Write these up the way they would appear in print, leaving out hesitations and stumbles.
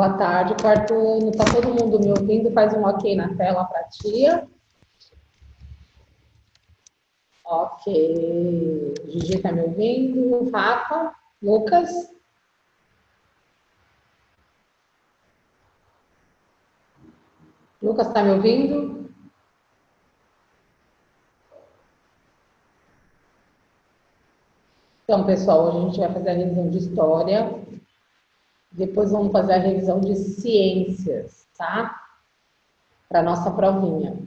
Boa tarde, quarto ano. Tá todo mundo me ouvindo? Faz um ok na tela para a tia. Ok. Gigi tá me ouvindo? Rafa? Lucas? Lucas tá me ouvindo? Então, pessoal, hoje a gente vai fazer a revisão de história. Depois vamos fazer a revisão de ciências, tá? Para nossa provinha.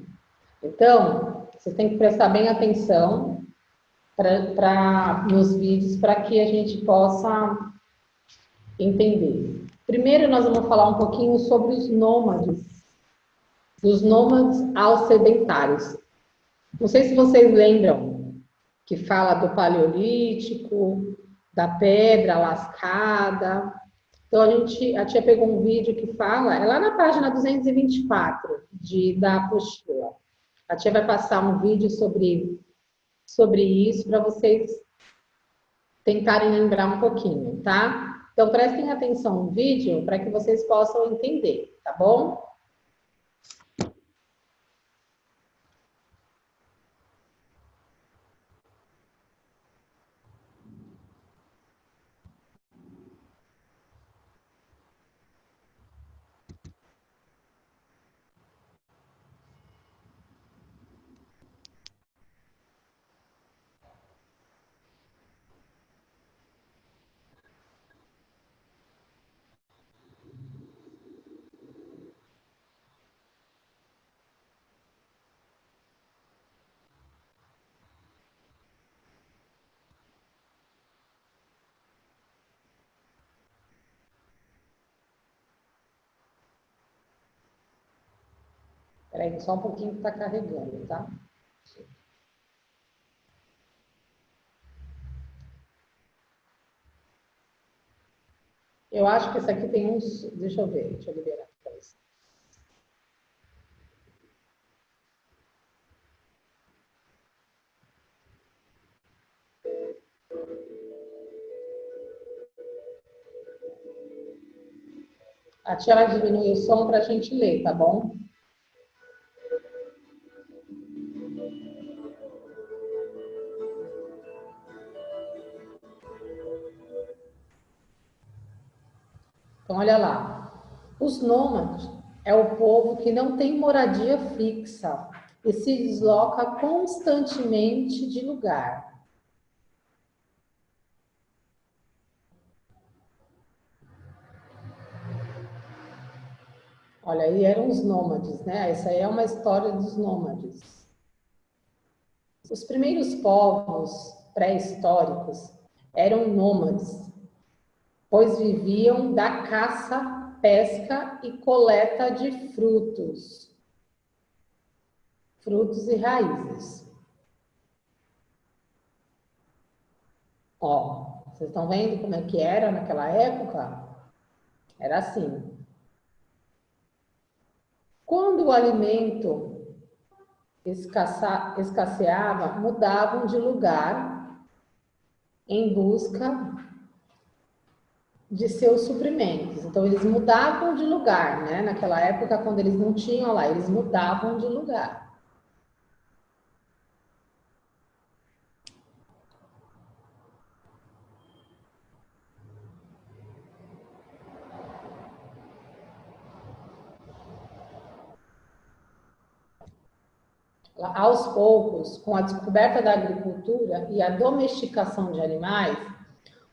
Então, vocês têm que prestar bem atenção nos vídeos para que a gente possa entender. Primeiro, nós vamos falar um pouquinho sobre os nômades, dos nômades aos sedentários. Não sei se vocês lembram que fala do Paleolítico, da pedra lascada. Então, a tia pegou um vídeo que fala, é lá na página 224 da apostila. A tia vai passar um vídeo sobre isso para vocês tentarem lembrar um pouquinho, tá? Então, prestem atenção no vídeo para que vocês possam entender, tá bom? Espera aí, só um pouquinho que está carregando, tá? Eu acho que esse aqui tem uns... Deixa eu ver, deixa eu liberar para você. A tia vai diminuir o som para a gente ler, tá bom? Então, olha lá. Os nômades é o povo que não tem moradia fixa e se desloca constantemente de lugar. Olha, aí eram os nômades, né? Essa aí é uma história dos nômades. Os primeiros povos pré-históricos eram nômades, pois viviam da caça, pesca e coleta de frutos e raízes. Ó, vocês estão vendo como é que era naquela época? Era assim. Quando o alimento escasseava, mudavam de lugar em busca de seus suprimentos. Então, eles mudavam de lugar, né? Naquela época, quando eles não tinham lá, eles mudavam de lugar. Aos poucos, com a descoberta da agricultura e a domesticação de animais,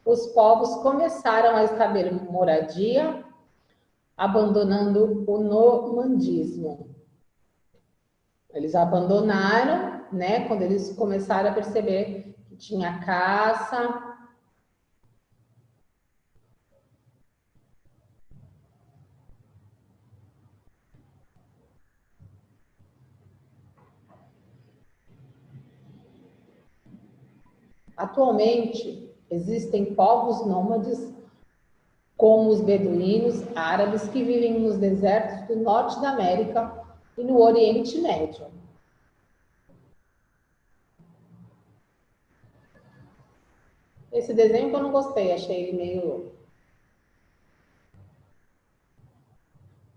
os povos começaram a estabelecer moradia, abandonando o nomandismo. Eles abandonaram, né, quando eles começaram a perceber que tinha caça. Atualmente, existem povos nômades, como os beduínos árabes, que vivem nos desertos do norte da América e no Oriente Médio. Esse desenho que eu não gostei, achei ele meio...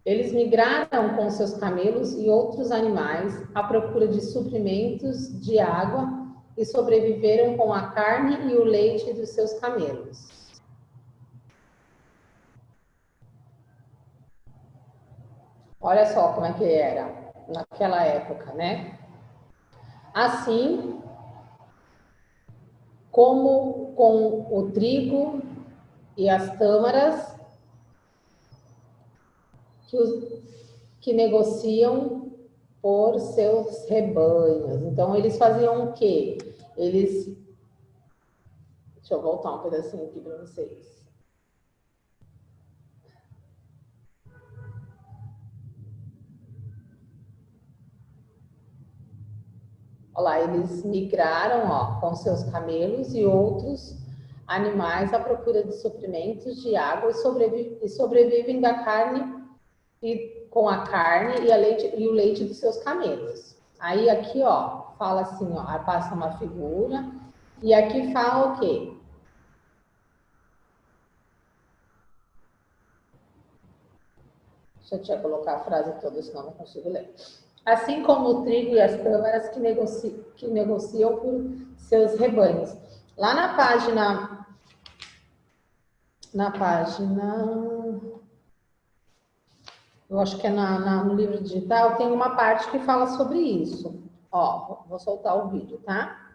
Eles migraram com seus camelos e outros animais à procura de suprimentos de água e sobreviveram com a carne e o leite dos seus camelos. Olha só como é que era naquela época, né? Assim como com o trigo e as tâmaras que negociam por seus rebanhos. Então, eles faziam o quê? Deixa eu voltar um pedacinho aqui para vocês. Olha lá, eles migraram, ó, com seus camelos e outros animais à procura de suprimentos de água e sobrevivem da carne e com a carne e o leite dos seus camelos. Aí aqui, ó, fala assim, ó, passa uma figura e aqui fala o quê? Deixa eu colocar a frase toda, senão não consigo ler. Assim como o trigo e as tâmaras que negociam por seus rebanhos. Lá na página, eu acho que é no livro digital, tem uma parte que fala sobre isso. Ó, vou soltar o vídeo, tá?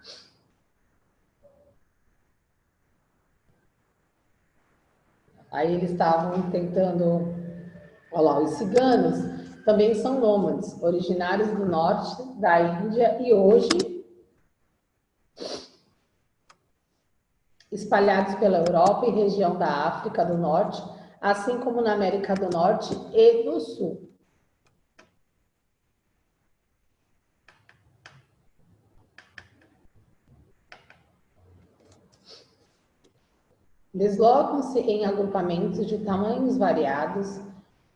Aí eles estavam tentando... Olha lá, os ciganos também são nômades, originários do norte da Índia e hoje espalhados pela Europa e região da África do Norte, assim como na América do Norte e do Sul. Deslocam-se em agrupamentos de tamanhos variados,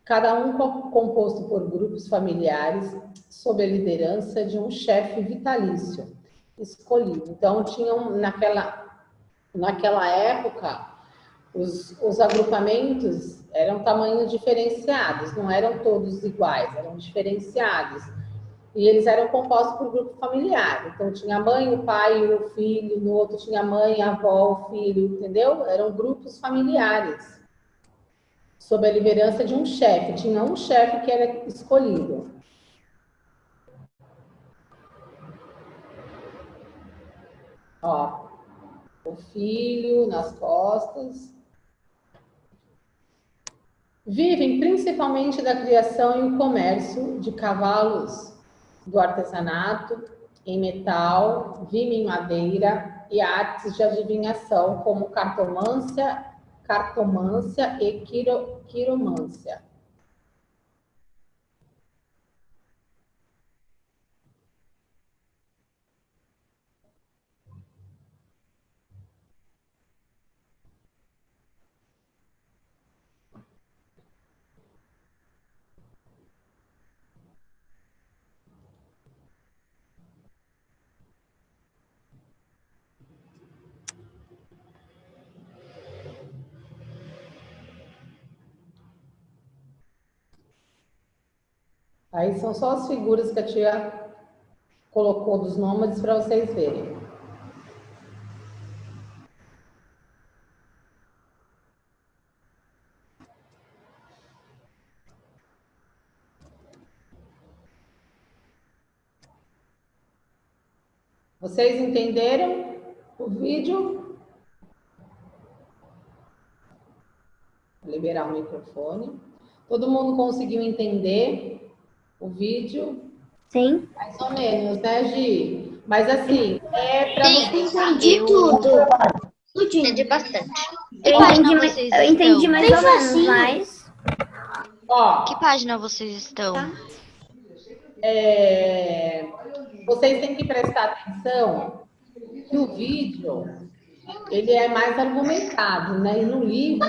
cada um composto por grupos familiares, sob a liderança de um chefe vitalício escolhido. Então, tinham naquela época, os agrupamentos eram tamanhos diferenciados, não eram todos iguais, eram diferenciados. E eles eram compostos por grupo familiar. Então, tinha a mãe, o pai e o filho, no outro tinha a mãe, a avó, o filho, entendeu? Eram grupos familiares, sob a liderança de um chefe. Tinha um chefe que era escolhido. Ó, o filho nas costas. Vivem principalmente da criação e o comércio de cavalos, do artesanato em metal, vinho em madeira e artes de adivinhação, como cartomância e quiromância. Aí são só as figuras que a tia colocou dos nômades para vocês verem. Vocês entenderam o vídeo? Vou liberar o microfone. Todo mundo conseguiu entender o vídeo? Sim. Mais ou menos, né, Gi? Mas assim, para você entendi tudo. Entendi bastante. Eu entendi mais ou menos, mas... Ó, Que página vocês estão? vocês têm que prestar atenção que o vídeo, ele é mais argumentado, né? E no livro...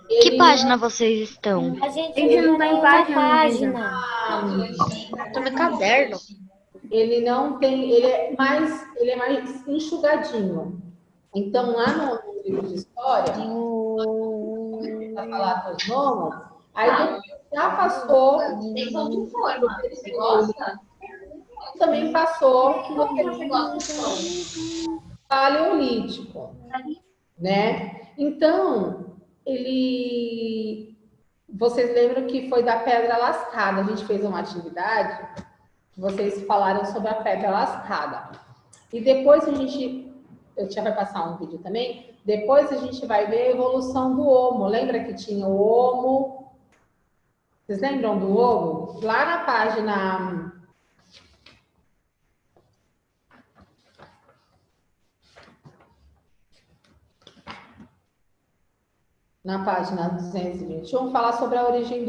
Que página vocês estão? A gente não tem página. Estou no caderno. Ele não tem... Ele é mais enxugadinho. Então, lá no livro de história, a falar dos nomes, aí já passou, também passou paleolítico, né? Então, vocês lembram que foi da pedra lascada? A gente fez uma atividade que vocês falaram sobre a pedra lascada. E depois eu tinha vai passar um vídeo também. Depois a gente vai ver a evolução do Homo. Lembra que tinha o Homo? Vocês lembram do Homo? Lá na página na página 221, fala sobre a origem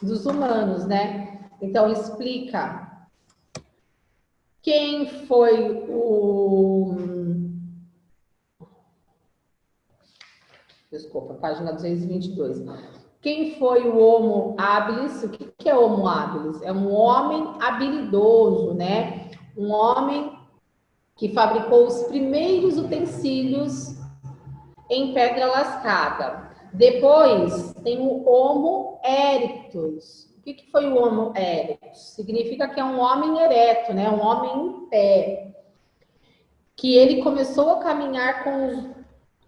dos humanos, né? Então, explica quem foi Desculpa, página 222. Quem foi o Homo habilis? O que é Homo habilis? É um homem habilidoso, né? Um homem que fabricou os primeiros utensílios em pedra lascada. Depois tem o Homo erectus. O que foi o Homo erectus? Significa que é um homem ereto, né? Um homem em pé. Que ele começou a caminhar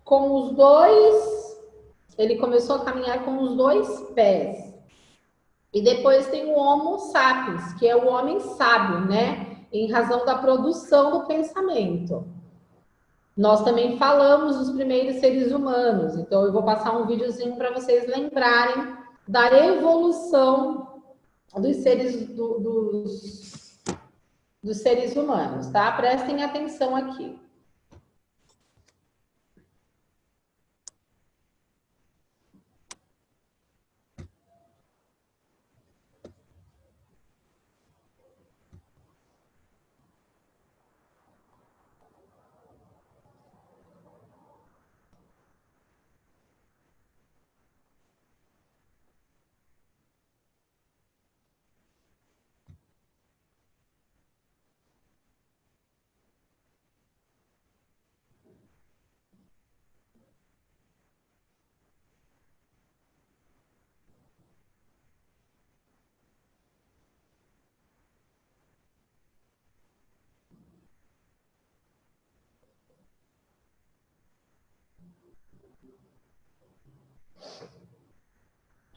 com os dois. Ele começou a caminhar com os dois pés. E depois tem o Homo sapiens, que é o homem sábio, né? Em razão da produção do pensamento. Nós também falamos dos primeiros seres humanos, então eu vou passar um videozinho para vocês lembrarem da evolução dos seres humanos, tá? Prestem atenção aqui.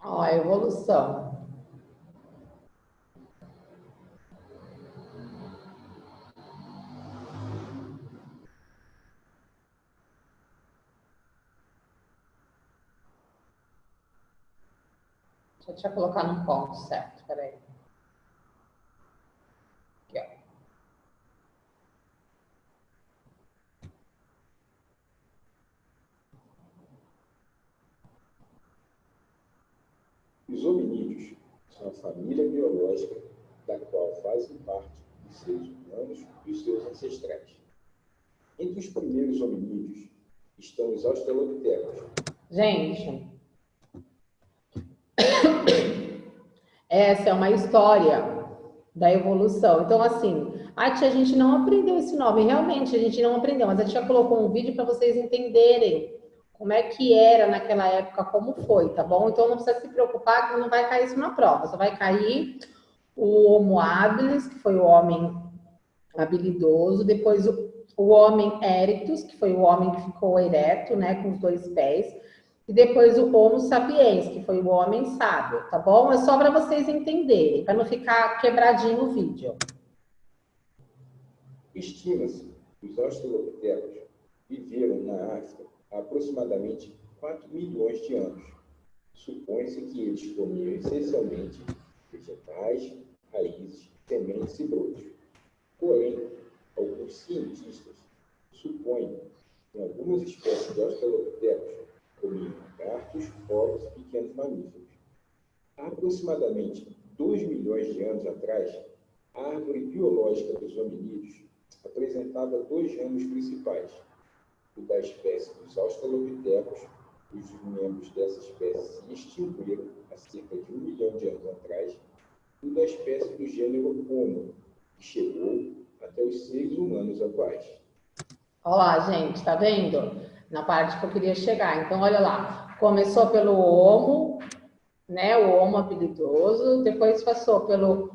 Ó, a evolução. Deixa eu colocar no ponto certo, peraí. Aqui, ó. Os hominídeos são a família biológica da qual fazem parte os seres humanos e os seus ancestrais. Entre os primeiros hominídeos estão os australopitecos. Gente, essa é uma história da evolução. Então, assim, a tia, a gente não aprendeu esse nome, realmente, a gente não aprendeu, mas a tia colocou um vídeo para vocês entenderem como é que era naquela época, como foi, tá bom? Então, não precisa se preocupar que não vai cair isso na prova, só vai cair o Homo habilis, que foi o homem habilidoso, depois o homem erectus, que foi o homem que ficou ereto, né, com os dois pés, e depois o Homo sapiens, que foi o homem sábio, tá bom? É só para vocês entenderem, para não ficar quebradinho o vídeo. Estima-se que os australopitecos viveram na África há aproximadamente 4 milhões de anos. Supõe-se que eles comiam essencialmente vegetais, raízes, sementes e brotos. Porém, alguns cientistas supõem que algumas espécies de australopitecos comiam lagartos, ovos e pequenos mamíferos. Há aproximadamente 2 milhões de anos atrás, a árvore biológica dos hominídeos apresentava dois gêneros principais: o da espécie dos australopitecos, cujos membros dessa espécie se extinguiram há cerca de 1 milhão de anos atrás, e o da espécie do gênero Homo, que chegou até os seres humanos atuais. Olha lá, gente, tá vendo? Na parte que eu queria chegar. Então, olha lá. Começou pelo Homo, né, o Homo habilidoso, depois passou pelo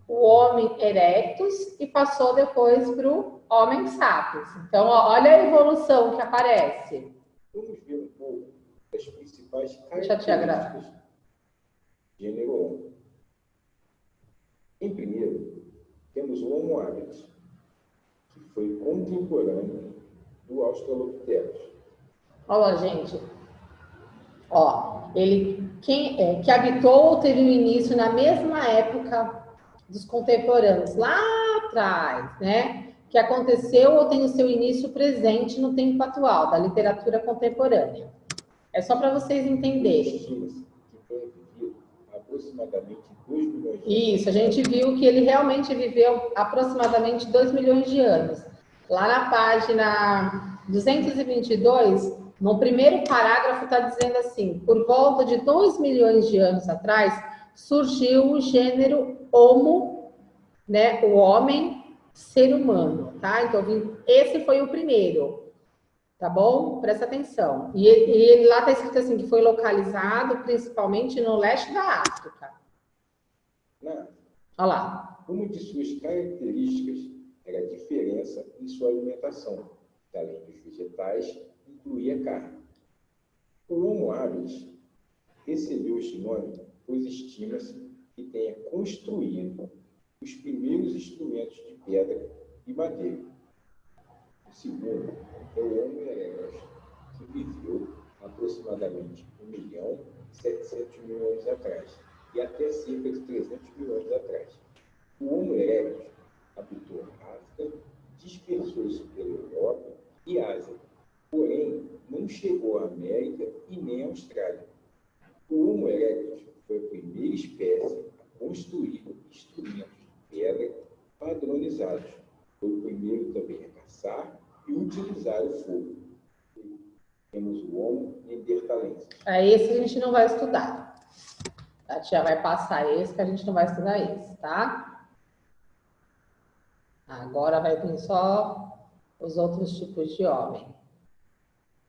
o Homem erectus e passou depois para o Homem sapiens. Então, ó, olha a evolução que aparece. Vamos ver um pouco das principais Deixa eu te agradar. características do gênero Homo. Em primeiro, temos o Homo habilis, que foi contemporâneo do Australopithecus. Olha, gente. Ó, ele que habitou ou teve um início na mesma época dos contemporâneos, lá atrás, né? Que aconteceu ou tem o seu início presente no tempo atual, da literatura contemporânea. É só para vocês entenderem. Estima-se que tenha vivido aproximadamente 2 milhões de anos. Isso, a gente viu que ele realmente viveu aproximadamente 2 milhões de anos. Lá na página 222, no primeiro parágrafo está dizendo assim, por volta de 2 milhões de anos atrás, surgiu o gênero Homo, né, o homem ser humano, tá? Então, esse foi o primeiro, tá bom? Presta atenção. E ele lá está escrito assim, que foi localizado principalmente no leste da África. Olha lá. Uma de suas características era a diferença em sua alimentação, que além dos vegetais, incluía carne. O Homo habilis recebeu este nome, pois estima-se que tenha construído os primeiros instrumentos de pedra e madeira. O segundo é o Homo erectus, que viveu aproximadamente 1.700.000 anos atrás, e até cerca de 300 mil anos atrás. O Homo erectus habitou a África, dispersou-se pela Europa e Ásia, porém não chegou à América e nem à Austrália. O Homo erectus foi a primeira espécie a construir instrumentos de pedra padronizados. Foi o primeiro também a caçar e utilizar o fogo. Temos o Homo neanderthalensis. Esse a gente não vai estudar. A tia vai passar esse, que a gente não vai estudar esse, tá? Agora vai vir só os outros tipos de homem.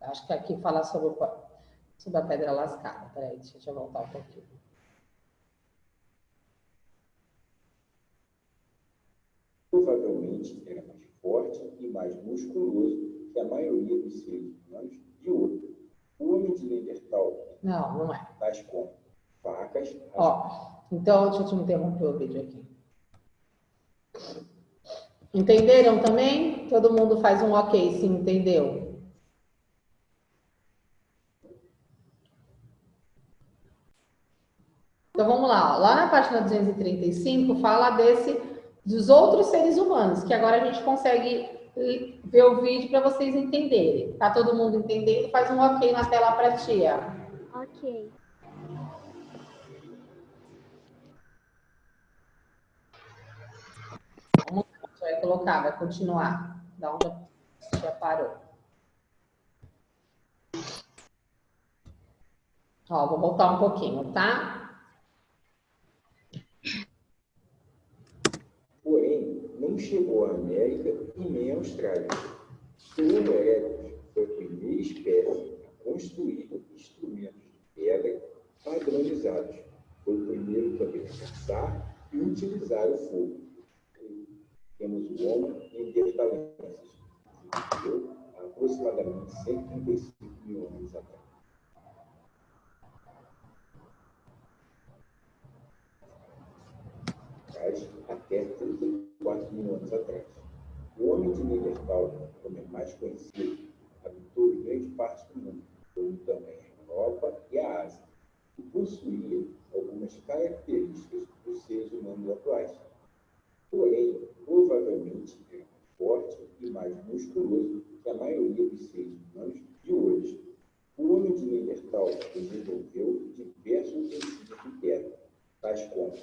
Acho que aqui fala sobre a pedra lascada. Peraí, deixa eu voltar um pouquinho. Provavelmente era mais forte e mais musculoso que a maioria dos seres humanos de hoje. O homem de Neandertal Não é. tais como facas. Ó, então deixa eu te interromper o vídeo aqui. Entenderam também? Todo mundo faz um ok, sim, entendeu? Então vamos lá, ó. Lá na página 235 fala dos outros seres humanos, que agora a gente consegue ver o vídeo para vocês entenderem. Tá todo mundo entendendo? Faz um ok na tela para a tia. Ok. Vai colocar, vai continuar. Da onde a tia parou. Ó, vou voltar um pouquinho, tá? Porém, não chegou à América e nem à Austrália. O Homo erectus foi a primeira espécie a construir instrumentos de pedra padronizados. Foi o primeiro também a caçar e utilizar o fogo. Temos o Homo neanderthalensis, que viveu há aproximadamente 135 mil anos atrás. Até 34 mil anos atrás. O homem de Neandertal, como é mais conhecido, habitou grande parte do mundo, como também a Europa e a Ásia, e possuía algumas características dos seres humanos atuais. Porém, provavelmente era mais forte e mais musculoso que a maioria dos seres humanos de hoje. O homem de Neandertal desenvolveu diversos utensílios de pedra, tais como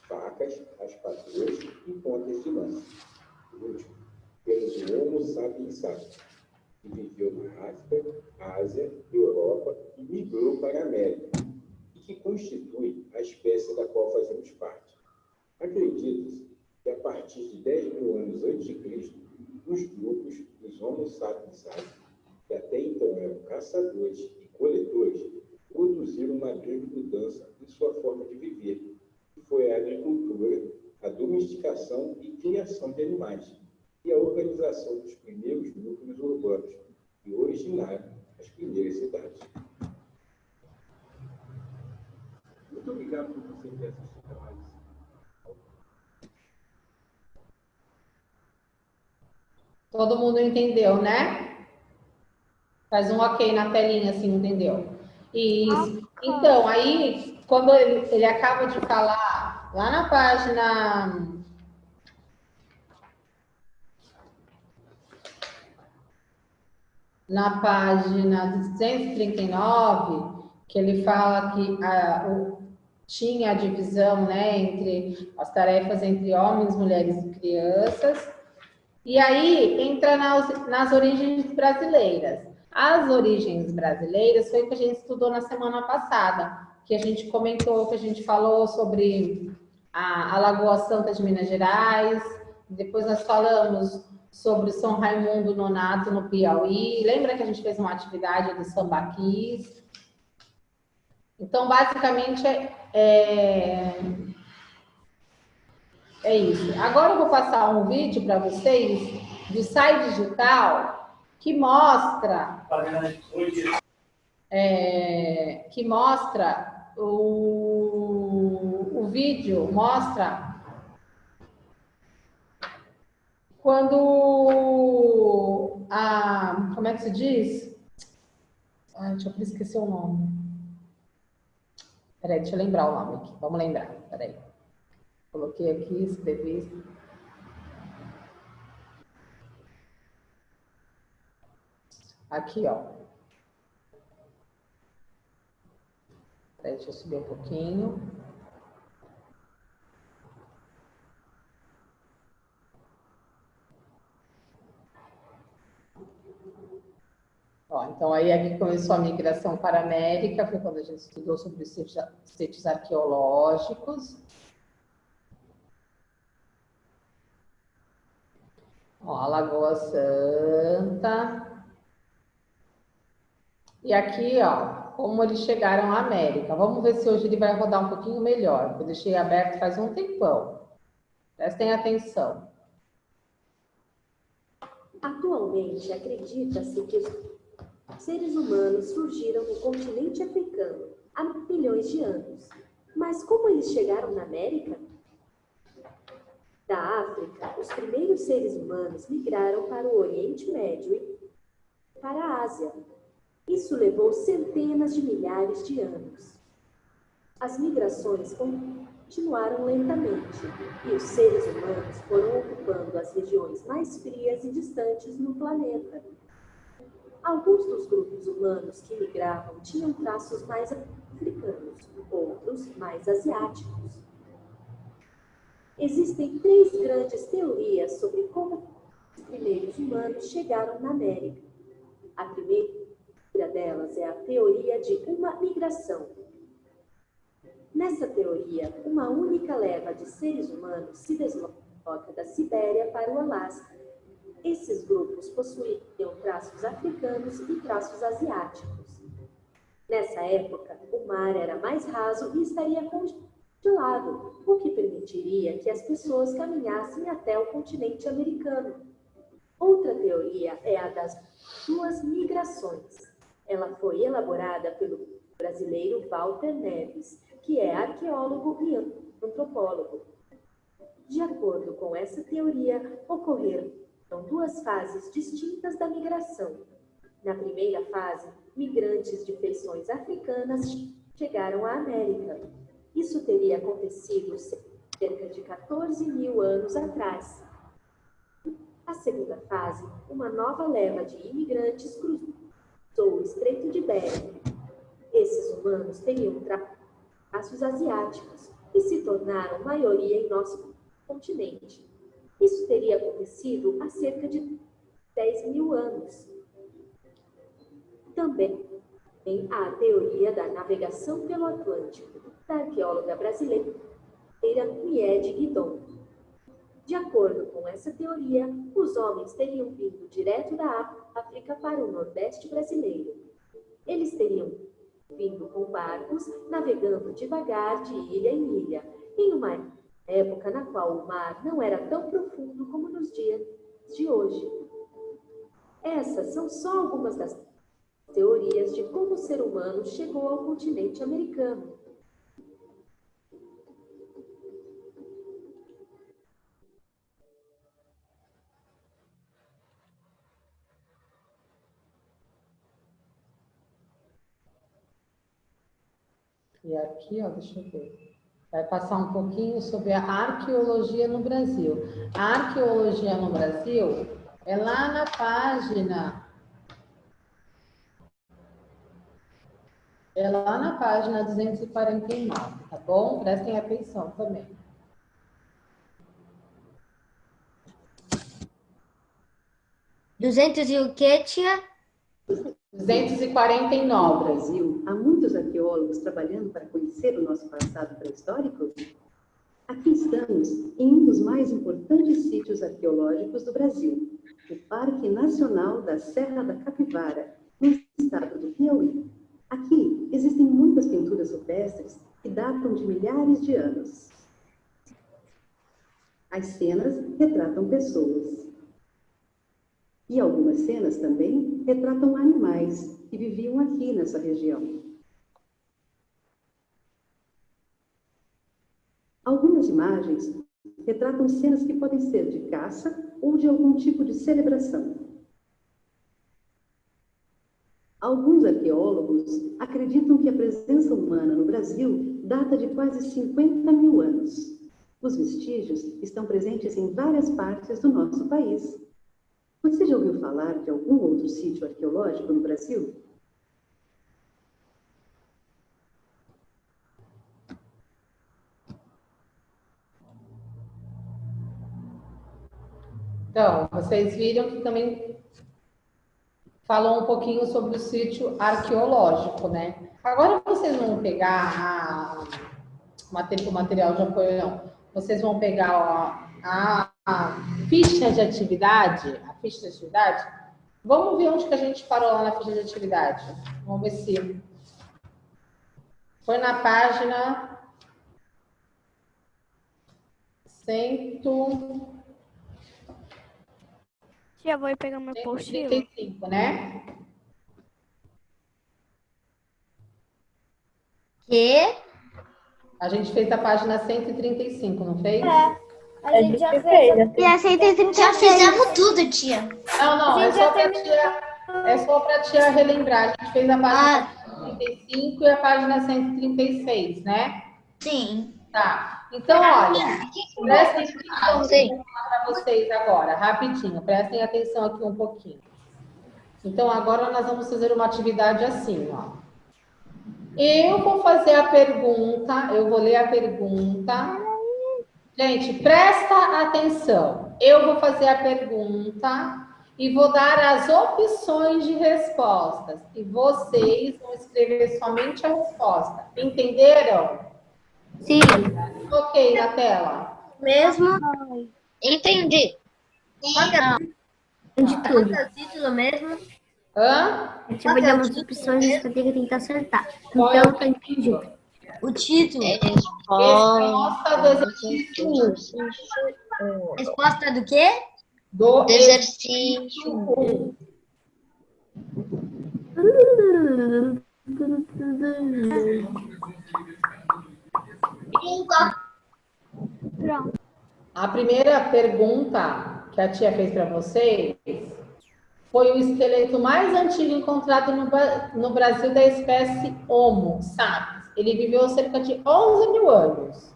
facas, raspadoras e pontas de lança. Por último, temos o Homo sapiens sapiens, que viveu na África, Ásia, Europa e migrou para a América, e que constitui a espécie da qual fazemos parte. Acredita-se que a partir de 10 mil anos antes de Cristo, os grupos dos Homo sapiens sapiens, que até então eram caçadores e coletores, produziram uma grande mudança em sua forma de viver, que foi a agricultura, a domesticação e criação de animais, e a organização dos primeiros núcleos urbanos, que originaram as primeiras cidades. Muito obrigado por você ter assistido a mais. Todo mundo entendeu, né? Faz um ok na telinha, assim, entendeu? Isso. Então, aí, quando ele acaba de falar, lá na página... Na página 239, que ele fala que tinha a divisão, né, entre as tarefas entre homens, mulheres e crianças. E aí entra nas origens brasileiras. As origens brasileiras foi o que a gente estudou na semana passada, que a gente comentou, que a gente falou sobre a Lagoa Santa de Minas Gerais, depois nós falamos sobre São Raimundo Nonato no Piauí. Lembra que a gente fez uma atividade do sambaquis? Então, basicamente, é isso. Agora eu vou passar um vídeo para vocês do Sai Digital que mostra o vídeo mostra quando como é que se diz? Deixa eu esquecer o nome. Peraí, deixa eu lembrar o nome aqui. Vamos lembrar. Peraí. Coloquei aqui, escrevi. Aqui, ó. Peraí, deixa eu subir um pouquinho. Ó, então, aí aqui começou a migração para a América, foi quando a gente estudou sobre os sítios arqueológicos. Ó, a Lagoa Santa. E aqui, ó, como eles chegaram à América. Vamos ver se hoje ele vai rodar um pouquinho melhor. Eu deixei aberto faz um tempão. Prestem atenção. Atualmente, acredita-se que os seres humanos surgiram no continente africano há milhões de anos. Mas como eles chegaram na América? Da África, os primeiros seres humanos migraram para o Oriente Médio e para a Ásia. Isso levou centenas de milhares de anos. As migrações continuaram lentamente e os seres humanos foram ocupando as regiões mais frias e distantes no planeta. Alguns dos grupos humanos que migravam tinham traços mais africanos, outros mais asiáticos. Existem 3 grandes teorias sobre como os primeiros humanos chegaram na América. A primeira delas é a teoria de uma migração. Nessa teoria, uma única leva de seres humanos se desloca da Sibéria para o Alasca. Esses grupos possuíam traços africanos e traços asiáticos. Nessa época, o mar era mais raso e estaria congelado, o que permitiria que as pessoas caminhassem até o continente americano. Outra teoria é a das 2 migrações. Ela foi elaborada pelo brasileiro Walter Neves, que é arqueólogo e antropólogo. De acordo com essa teoria, ocorreram 2 fases distintas da migração. Na primeira fase, migrantes de feições africanas chegaram à América. Isso teria acontecido cerca de 14 mil anos atrás. A segunda fase, uma nova leva de imigrantes cruzou o Estreito de Bering. Esses humanos teriam traços asiáticos e se tornaram maioria em nosso continente. Isso teria acontecido há cerca de 10 mil anos. Também há a teoria da navegação pelo Atlântico, da arqueóloga brasileira Miede Guidon. De acordo com essa teoria, os homens teriam vindo direto da África para o Nordeste brasileiro. Eles teriam vindo com barcos, navegando devagar de ilha em ilha, em uma época na qual o mar não era tão profundo como nos dias de hoje. Essas são só algumas das teorias de como o ser humano chegou ao continente americano. E aqui, ó, deixa eu ver. Vai passar um pouquinho sobre a arqueologia no Brasil. A arqueologia no Brasil é lá na página. É lá na página 249, tá bom? Prestem atenção também. Duzentos e o quê, tia? 249. No Brasil, há muitos arqueólogos trabalhando para conhecer o nosso passado pré-histórico. Aqui estamos em um dos mais importantes sítios arqueológicos do Brasil, o Parque Nacional da Serra da Capivara, no estado do Piauí. Aqui existem muitas pinturas rupestres que datam de milhares de anos. As cenas retratam pessoas. E algumas cenas também retratam animais que viviam aqui nessa região. Algumas imagens retratam cenas que podem ser de caça ou de algum tipo de celebração. Alguns arqueólogos acreditam que a presença humana no Brasil data de quase 50 mil anos. Os vestígios estão presentes em várias partes do nosso país. Você já ouviu falar de algum outro sítio arqueológico no Brasil? Então, vocês viram que também falou um pouquinho sobre o sítio arqueológico, né? Agora vocês vão pegar o material de apoio, não. Vocês vão pegar a ficha de atividade, Vamos ver onde que a gente parou lá na ficha de atividade. Vamos ver se foi na página 100. Já vou pegar meu apostila. 135, né? Quê? A gente fez a página 135, não fez? A gente já fez. E a 136. Já fizemos tudo, tia. Não, é só para tia relembrar. A gente fez a página 135 e a página 136, né? Sim. Tá. Então, olha, prestem atenção para vocês agora, rapidinho. Prestem atenção aqui um pouquinho. Então, agora nós vamos fazer uma atividade assim, ó. Eu vou fazer a pergunta, eu vou ler a pergunta. Gente, presta atenção. Eu vou fazer a pergunta e vou dar as opções de respostas. E vocês vão escrever somente a resposta. Entenderam? Sim. Ok, na tela. Mesmo? Entendi. De tudo. É o título mesmo? Hã? A gente vai dar umas opções e você vai ter que tentar acertar. Qual é Então, tá entendido. O título. Resposta do exercício 1. Resposta do quê? Do Exercício. 1. Pronto. A primeira pergunta que a tia fez para vocês foi o esqueleto mais antigo encontrado no Brasil da espécie Homo sapiens. Ele viveu cerca de 11 mil anos.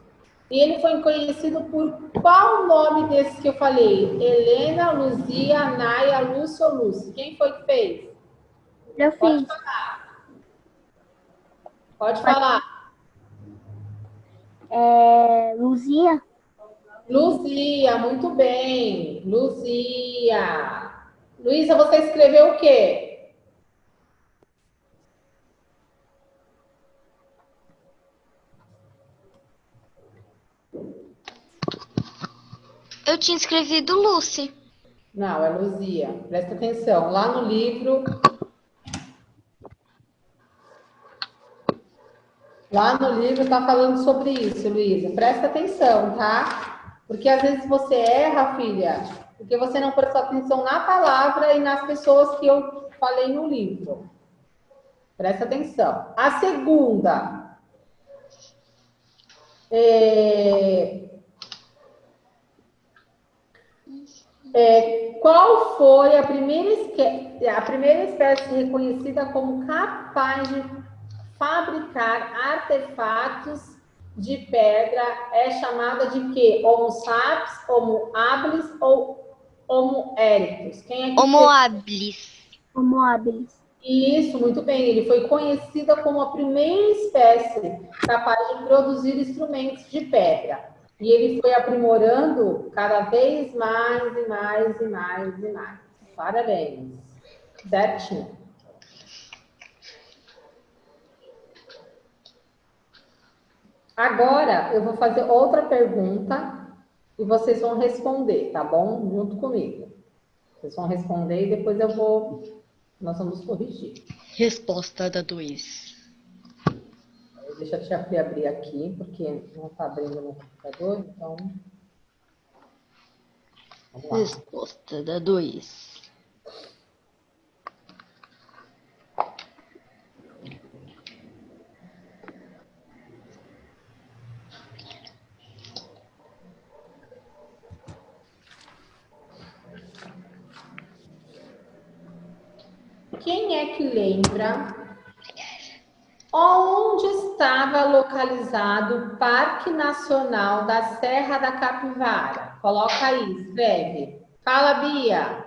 E ele foi conhecido por qual nome desses que eu falei? Helena, Luzia, Naya, Lúcio ou Lúcia? Quem foi que fez? Eu fiz. Pode falar. Luzia? Luzia, muito bem. Luzia. Luísa, você escreveu o quê? Eu tinha escrevido Lucy. Não, é Luzia. Presta atenção. Lá no livro Lá no livro está falando sobre isso, Luísa. Presta atenção, tá? Porque às vezes você erra, filha, porque você não prestou atenção na palavra e nas pessoas que eu falei no livro. Presta atenção. A segunda. Qual foi a primeira espécie reconhecida como capaz de fabricar artefatos de pedra? É chamada de quê? Homo sapiens, Homo habilis ou Homo erectus? Quem é que Homo habilis. Homo habilis. Isso, muito bem. Ele foi conhecida como a primeira espécie capaz de produzir instrumentos de pedra. E ele foi aprimorando cada vez mais e mais e mais e mais. Parabéns. Certinho. Agora, eu vou fazer outra pergunta e vocês vão responder, tá bom? Junto comigo. Vocês vão responder e depois nós vamos corrigir. Resposta da 2. Deixa eu te abrir aqui, porque não está abrindo no computador, então... Vamos lá. Resposta da 2. Quem é que lembra onde estava localizado o Parque Nacional da Serra da Capivara? Coloca aí, escreve. Fala, Bia.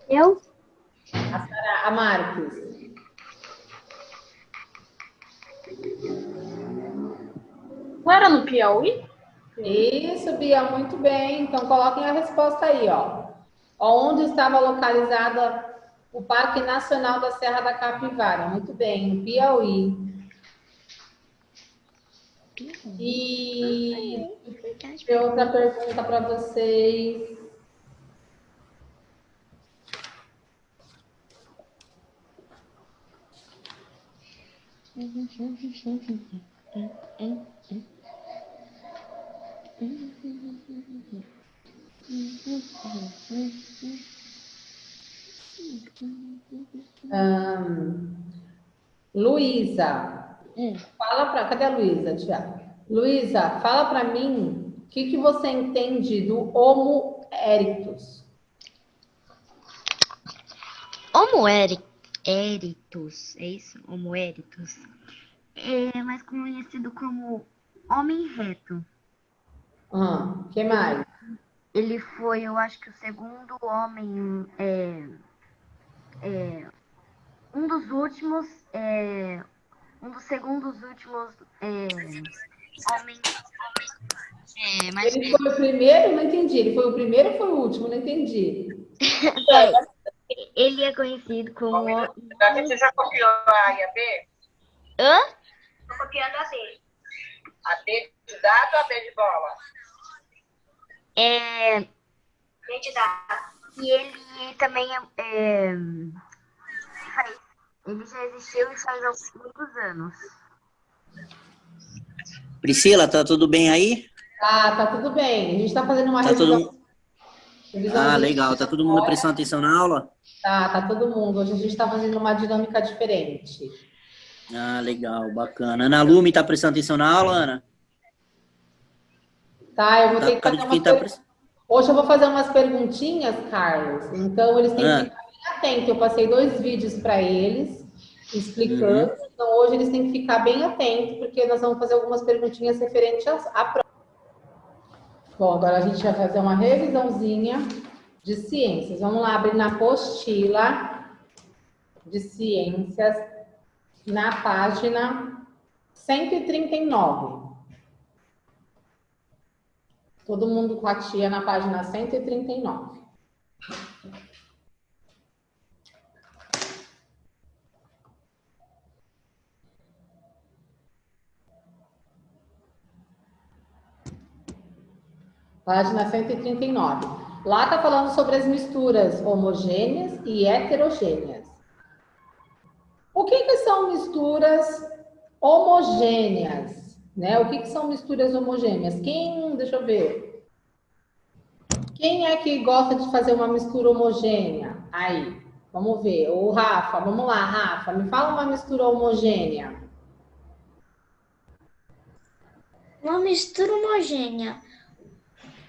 Eu? A Marques. Não era no Piauí? Isso, Bia, muito bem. Então, coloquem a resposta aí, ó. Onde estava localizado o Parque Nacional da Serra da Capivara? Muito bem, no Piauí. E tem outra pergunta para vocês. Luísa, fala para... Cadê a Luísa, Tiago? Luísa, fala para mim o que você entende do Homo erectus. Homo erectus, é isso? Homo erectus. É mais conhecido como homem reto. Que mais? Ele foi, eu acho que o segundo homem, um dos últimos, um dos segundos últimos homens. Ele foi o primeiro? Não entendi. Ele foi o primeiro ou foi o último? Não entendi. Ele é conhecido como... Você já copiou a A e a B? Hã? Estou copiando a B. A B de dado ou a B de bola? B de dado. E ele também ele já existiu e faz muitos anos. Priscila, tá tudo bem aí? Tá tudo bem. A gente está fazendo uma Tá revisão. legal. Tá todo mundo prestando atenção na aula? Tá todo mundo. Hoje a gente está fazendo uma dinâmica diferente. Legal, bacana. Ana Lume tá prestando atenção na aula, Ana? Tá, eu vou ter que cara fazer de quem tá Hoje eu vou fazer umas perguntinhas, Carlos. Então, eles têm que ficar bem atentos. Eu passei 2 vídeos para eles, explicando. Então, hoje eles têm que ficar bem atentos, porque nós vamos fazer algumas perguntinhas referentes à prova. Bom, agora a gente vai fazer uma revisãozinha de ciências. Vamos lá, abrir na apostila de ciências, na página 139. Todo mundo com a tia na página 139. Página 139. Lá está falando sobre as misturas homogêneas e heterogêneas. O que são misturas homogêneas, né? O que são misturas homogêneas? Deixa eu ver. Quem é que gosta de fazer uma mistura homogênea? Aí, vamos ver. O Rafa, vamos lá, Rafa, me fala uma mistura homogênea. Uma mistura homogênea.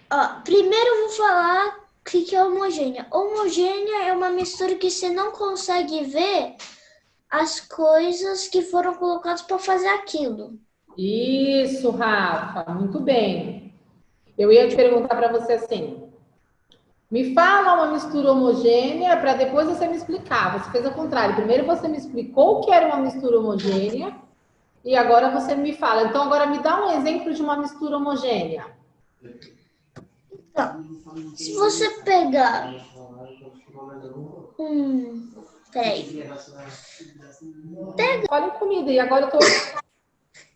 Ó, primeiro eu vou falar o que é homogênea. Homogênea é uma mistura que você não consegue ver as coisas que foram colocadas para fazer aquilo. Isso, Rafa, muito bem. Eu ia te perguntar para você assim, me fala uma mistura homogênea para depois você me explicar. Você fez ao contrário. Primeiro você me explicou o que era uma mistura homogênea e agora você me fala. Então agora me dá um exemplo de uma mistura homogênea. Então, se você pegar peraí. Olha comida e agora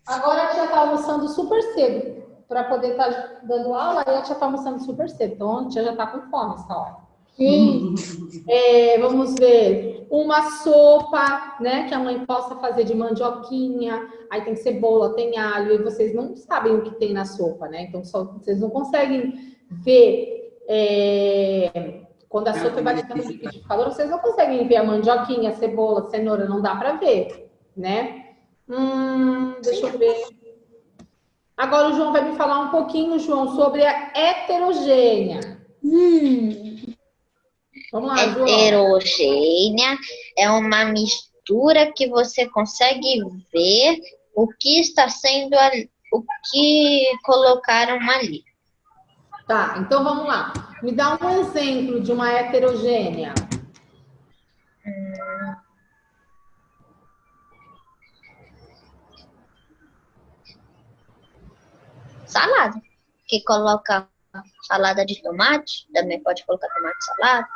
agora a tia tá almoçando super cedo para poder estar dando aula e a tia tá almoçando super cedo. Então a tia já tá com fome essa hora. Sim. Vamos ver uma sopa, né, que a mãe possa fazer de mandioquinha. Aí tem cebola, tem alho e vocês não sabem o que tem na sopa, né? Então vocês não conseguem ver quando a sopa vai ficando no liquidificador, vocês não conseguem ver a mandioquinha, a cebola, a cenoura, não dá para ver, né? Deixa eu ver. Agora o João vai me falar um pouquinho, João, sobre a heterogênea. Vamos lá, João. Heterogênea é uma mistura que você consegue ver o que está sendo ali, o que colocaram ali. Tá, então vamos lá. Me dá um exemplo de uma heterogênea. Salada. Que coloca salada de tomate, também pode colocar tomate salada.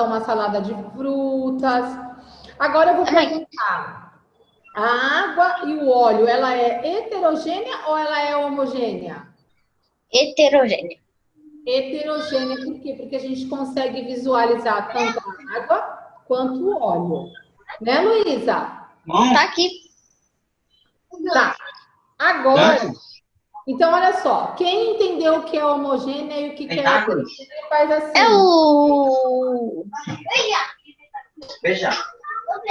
Uma salada de frutas. Agora eu vou perguntar. A água e o óleo, ela é heterogênea ou ela é homogênea? Heterogênea. Heterogênea, por quê? Porque a gente consegue visualizar tanto a água quanto o óleo. Né, Luísa? Tá aqui. Tá. Agora, então olha só, quem entendeu o que é homogênea e o que é heterogênea faz assim. É o... Veja. Tá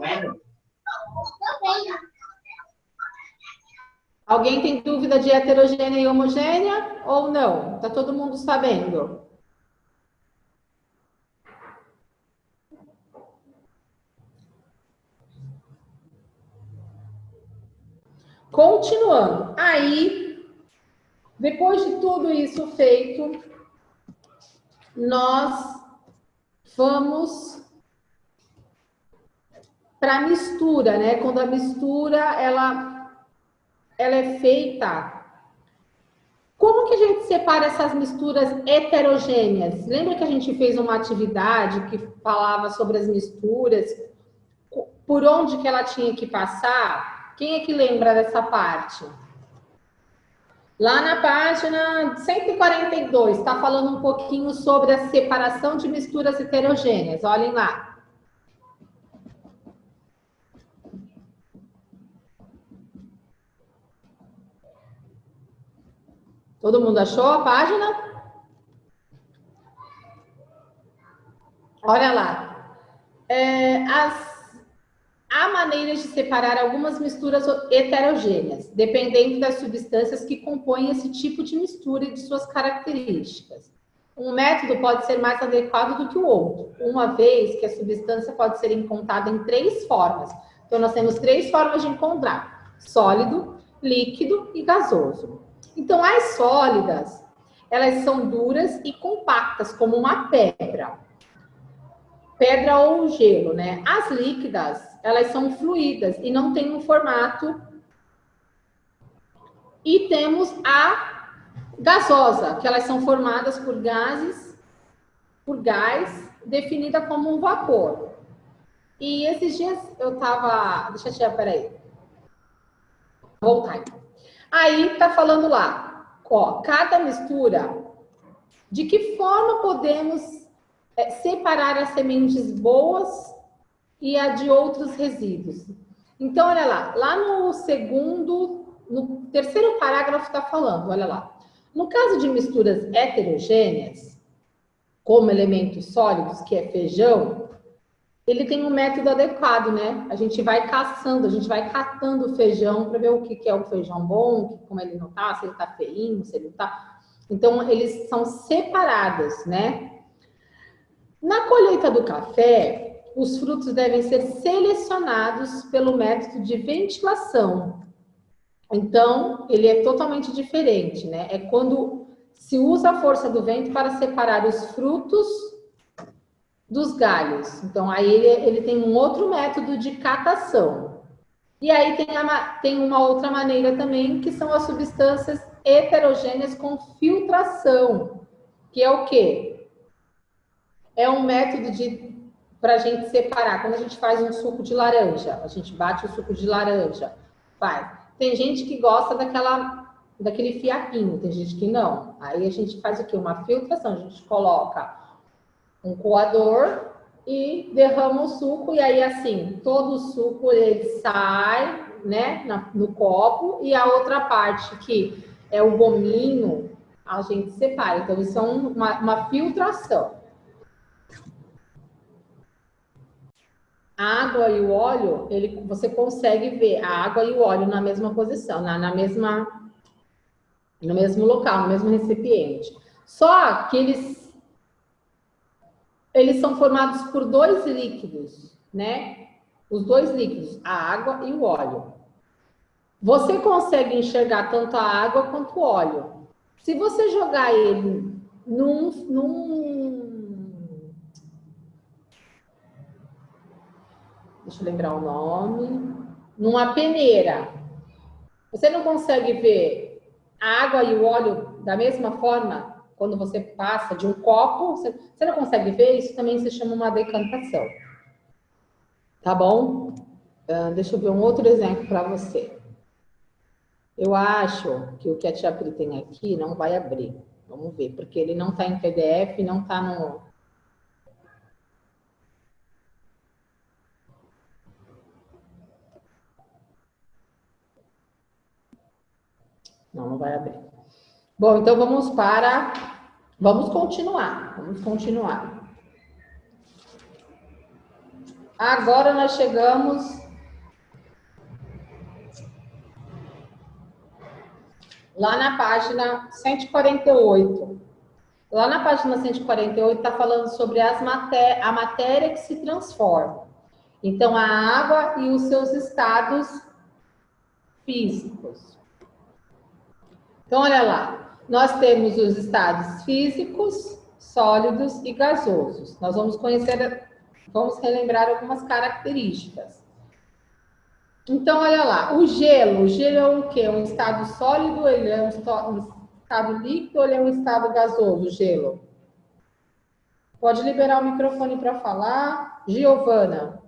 vendo? Alguém tem dúvida de heterogênea e homogênea ou não? Tá todo mundo sabendo? Continuando. Aí, depois de tudo isso feito, nós vamos para a mistura, né? Quando a mistura ela é feita, como que a gente separa essas misturas heterogêneas? Lembra que a gente fez uma atividade que falava sobre as misturas, por onde que ela tinha que passar? Quem é que lembra dessa parte? Lá na página 142, está falando um pouquinho sobre a separação de misturas heterogêneas. Olhem lá. Todo mundo achou a página? Olha lá. Há maneiras de separar algumas misturas heterogêneas, dependendo das substâncias que compõem esse tipo de mistura e de suas características. Um método pode ser mais adequado do que o outro, uma vez que a substância pode ser encontrada em 3 formas. Então, nós temos 3 formas de encontrar: sólido, líquido e gasoso. Então, as sólidas, elas são duras e compactas, como uma pedra ou gelo, né? As líquidas, elas são fluídas e não têm um formato. E temos a gasosa, que elas são formadas por gás, definida como um vapor. E esses dias eu tava... Deixa eu tirar, peraí. Voltar. Aí tá falando lá, ó, cada mistura, de que forma podemos separar as sementes boas e a de outros resíduos. Então, olha lá no terceiro parágrafo está falando, olha lá. No caso de misturas heterogêneas, como elementos sólidos, que é feijão, ele tem um método adequado, né? A gente vai caçando, a gente vai catando o feijão para ver o que é o feijão bom, como ele não tá, se ele tá feinho, se ele não tá. Então, eles são separados, né? Na colheita do café, os frutos devem ser selecionados pelo método de ventilação. Então, ele é totalmente diferente, né? É quando se usa a força do vento para separar os frutos dos galhos. Então, aí ele tem um outro método de catação. E aí tem uma outra maneira também, que são as substâncias heterogêneas com filtração, que é o quê? É um método para a gente separar. Quando a gente faz um suco de laranja, a gente bate o suco de laranja, faz. Tem gente que gosta daquele fiapinho, tem gente que não. Aí a gente faz o quê? Uma filtração. A gente coloca um coador e derrama o suco, e aí assim, todo o suco ele sai, né, no copo, e a outra parte que é o gominho, a gente separa. Então, isso é uma filtração. A água e o óleo, você consegue ver a água e o óleo na mesma posição, no mesmo local, no mesmo recipiente. Só que eles são formados por dois líquidos, né? Os dois líquidos, a água e o óleo. Você consegue enxergar tanto a água quanto o óleo. Se você jogar ele deixa eu lembrar o nome, numa peneira, você não consegue ver a água e o óleo da mesma forma? Quando você passa de um copo, você não consegue ver, isso também se chama uma decantação. Tá bom? Deixa eu ver um outro exemplo para você. Eu acho que o que a tia Pri tem aqui não vai abrir. Vamos ver, porque ele não está em PDF, não está no... Não vai abrir. Bom, então vamos continuar. Agora nós chegamos lá na página 148. Lá na página 148 está falando sobre a matéria que se transforma. Então, a água e os seus estados físicos. Então, olha lá. Nós temos os estados físicos, sólidos e gasosos. Nós vamos relembrar algumas características. Então, olha lá. O gelo é o quê? Um estado sólido, ele é um estado líquido ou ele é um estado gasoso, o gelo? Pode liberar o microfone para falar. Giovana.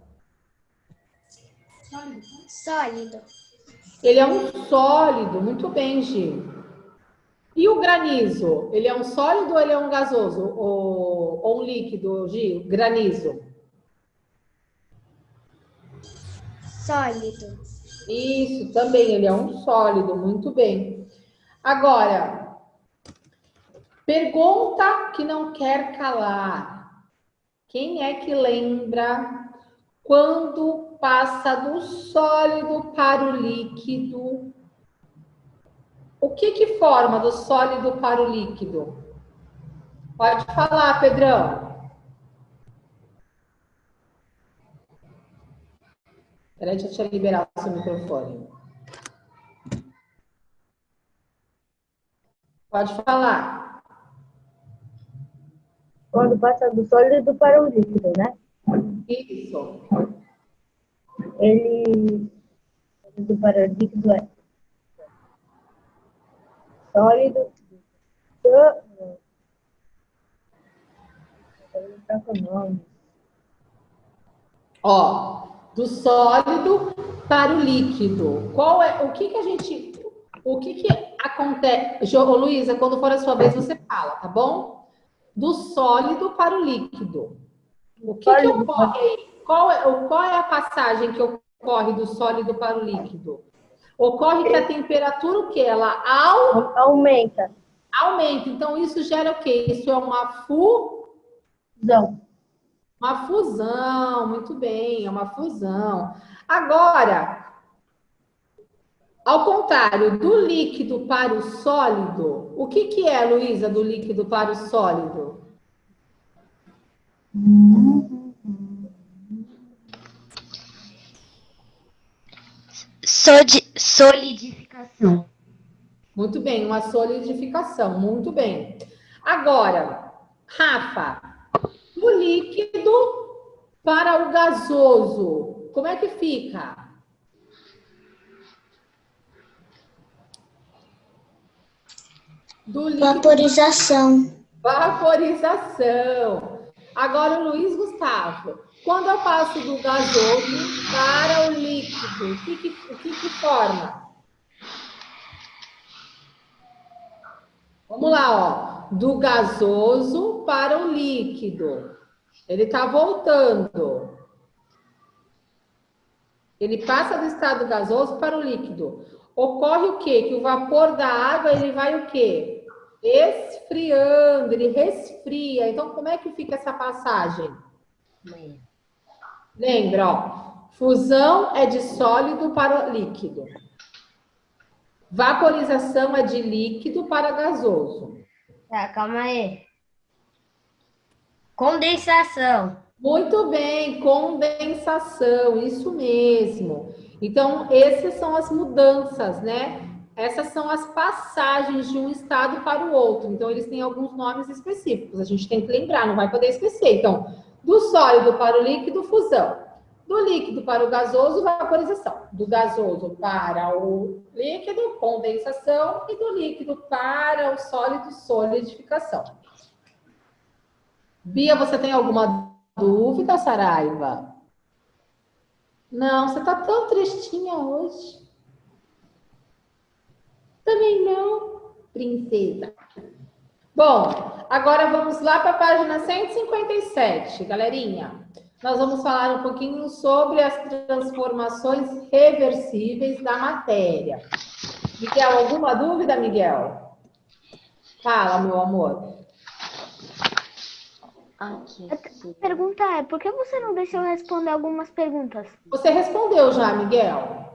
Sólido. Ele é um sólido. Muito bem, Gil. E o granizo? Ele é um sólido ou ele é um gasoso? Ou um líquido, Gil? Granizo. Sólido. Isso, também. Ele é um sólido. Muito bem. Agora, pergunta que não quer calar. Quem é que lembra quando passa do sólido para o líquido? O que forma do sólido para o líquido? Pode falar, Pedrão. Peraí, deixa eu liberar o seu microfone. Pode falar. Quando passa do sólido para o líquido, né? Isso. Ele para o líquido é sólido. Ó, do sólido para o líquido. O que acontece? Ô, Luísa, quando for a sua vez, você fala, tá bom? Do sólido para o líquido. O que ocorre aí? qual é a passagem que ocorre do sólido para o líquido? Ocorre que a temperatura, o quê? Ela Aumenta. aumenta. Então, isso gera o quê? Isso é uma Não. uma fusão. Muito bem, é uma fusão. Agora, ao contrário, do líquido para o sólido, o que é, Luísa, do líquido para o sólido? Solidificação. Muito bem, uma solidificação. Muito bem. Agora, Rafa, do líquido para o gasoso, como é que fica? Do líquido... Vaporização. Vaporização. Agora, o Luiz Gustavo, quando eu passo do gasoso para o líquido, o que forma? Vamos lá, ó. Do gasoso para o líquido. Ele está voltando. Ele passa do estado gasoso para o líquido. Ocorre o quê? Que o vapor da água, ele vai o quê? Esfriando, ele resfria. Então, como é que fica essa passagem? Lembra, ó. Fusão é de sólido para líquido. Vaporização é de líquido para gasoso. Tá, calma aí. Condensação. Muito bem, condensação, isso mesmo. Então, essas são as mudanças, né? Essas são as passagens de um estado para o outro. Então, eles têm alguns nomes específicos. A gente tem que lembrar, não vai poder esquecer. Então, do sólido para o líquido, fusão. Do líquido para o gasoso, vaporização. Do gasoso para o líquido, condensação. E do líquido para o sólido, solidificação. Bia, você tem alguma dúvida, Saraiva? Não, você está tão tristinha hoje. Também não, princesa. Bom, agora vamos lá para a página 157, galerinha. Nós vamos falar um pouquinho sobre as transformações reversíveis da matéria. Miguel, alguma dúvida, Miguel? Fala, meu amor. A pergunta é, por que você não deixou eu responder algumas perguntas? Você respondeu já, Miguel?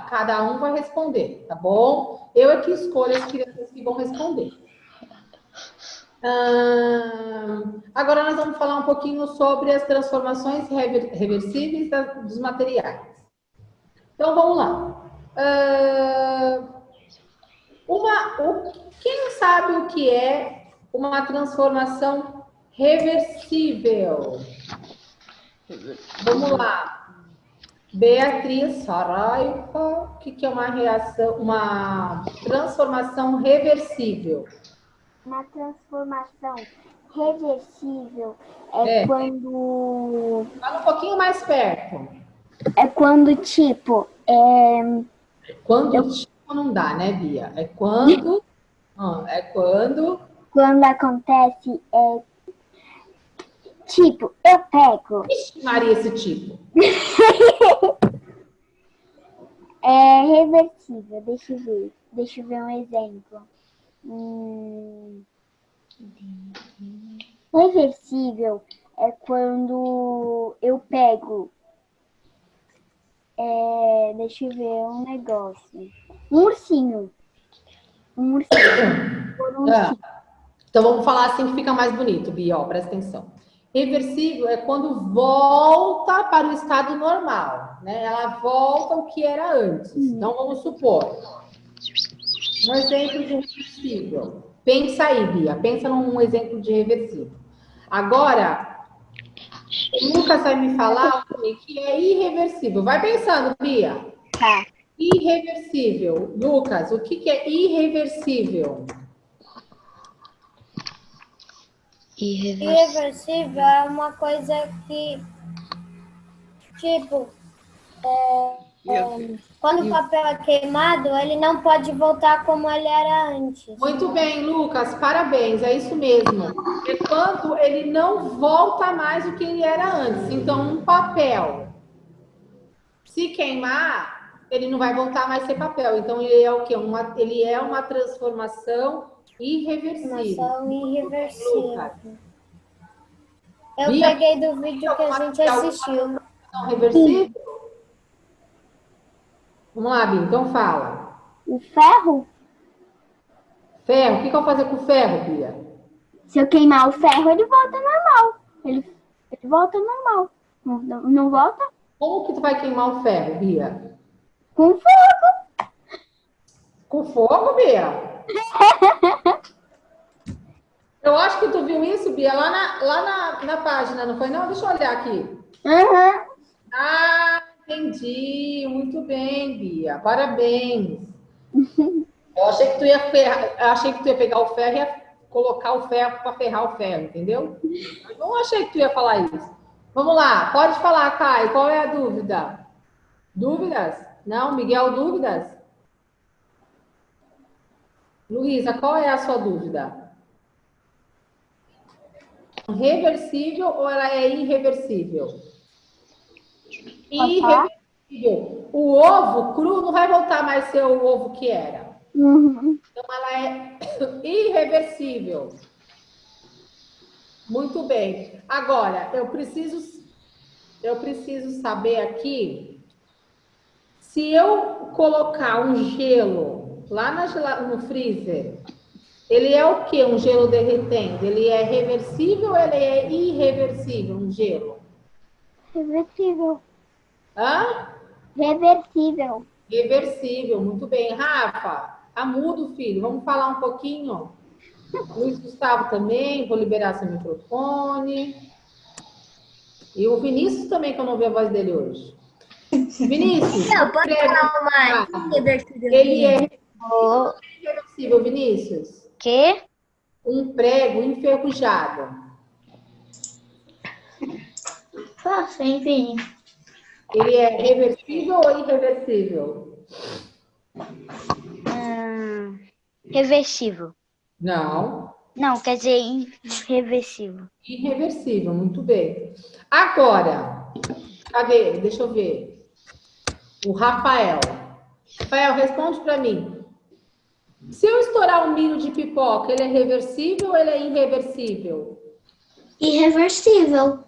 Cada um vai responder, tá bom? Eu é que escolho as crianças que vão responder. Agora nós vamos falar um pouquinho sobre as transformações reversíveis dos materiais. Então, vamos lá. Quem sabe o que é uma transformação reversível? Vamos lá. Beatriz Saraiva, o que é uma transformação reversível? Uma transformação reversível é quando... Fala um pouquinho mais perto. É quando, tipo... Tipo não dá, né, Bia? É quando... Quando acontece... Tipo, eu pego... Ixi, Maria, esse tipo. É reversível, deixa eu ver um exemplo. Reversível é quando eu pego... deixa eu ver um negócio. Um ursinho. Então, vamos falar assim que fica mais bonito, Bia, ó, presta atenção. Reversível é quando volta para o estado normal, né? Ela volta ao que era antes. Então, vamos supor. Um exemplo de reversível. Pensa aí, Bia. Pensa num exemplo de reversível. Agora, o Lucas vai me falar o que é irreversível. Vai pensando, Bia. Tá. Irreversível. Lucas, o que é irreversível? Irreversível é uma coisa que, tipo, Quando o papel é queimado, ele não pode voltar como ele era antes. Muito bem, Lucas, parabéns, é isso mesmo. É quando ele não volta mais o que ele era antes. Então, um papel, se queimar, ele não vai voltar mais a ser papel. Então, ele é o quê? Ele é uma transformação irreversível. Irreversível. Eu Bia, peguei do vídeo que a gente assistiu. Reversível? Vamos lá, Bia, então fala. O ferro? Ferro, o que eu vou fazer com o ferro, Bia? Se eu queimar o ferro, ele volta normal. Ele volta normal. Não volta? Como que tu vai queimar o ferro, Bia? Com fogo. Com fogo, Bia? Eu acho que tu viu isso, Bia, lá na página, não foi não? Deixa eu olhar aqui. Uhum. Ah, entendi. Muito bem, Bia. Parabéns. Eu achei que tu ia pegar o ferro e ia colocar o ferro para ferrar o ferro, entendeu? Eu não achei que tu ia falar isso. Vamos lá, pode falar, Caio. Qual é a dúvida? Dúvidas? Não? Miguel, dúvidas? Luísa, qual é a sua dúvida? Reversível ou ela é irreversível? Irreversível. O ovo cru não vai voltar mais a ser o ovo que era. Uhum. Então, ela é irreversível. Muito bem. Agora, eu preciso saber aqui se eu colocar um gelo lá no freezer, ele é o quê? Um gelo derretendo? Ele é reversível ou ele é irreversível, um gelo? Reversível. Hã? Reversível. Reversível, muito bem. Rafa, tá mudo, filho. Vamos falar um pouquinho? Luiz Gustavo também, vou liberar seu microfone. E o Vinícius também, que eu não vi a voz dele hoje. Vinícius, Não, pode falar mais. ele é reversível, Vinícius? Quê? Um prego enferrujado. Enfim. Ele é reversível ou irreversível? Reversível. Não. Não, quer dizer irreversível. Irreversível, muito bem. Agora, cadê? Deixa eu ver. O Rafael. Rafael, responde para mim. Se eu estourar um milho de pipoca, ele é reversível ou ele é irreversível? Irreversível.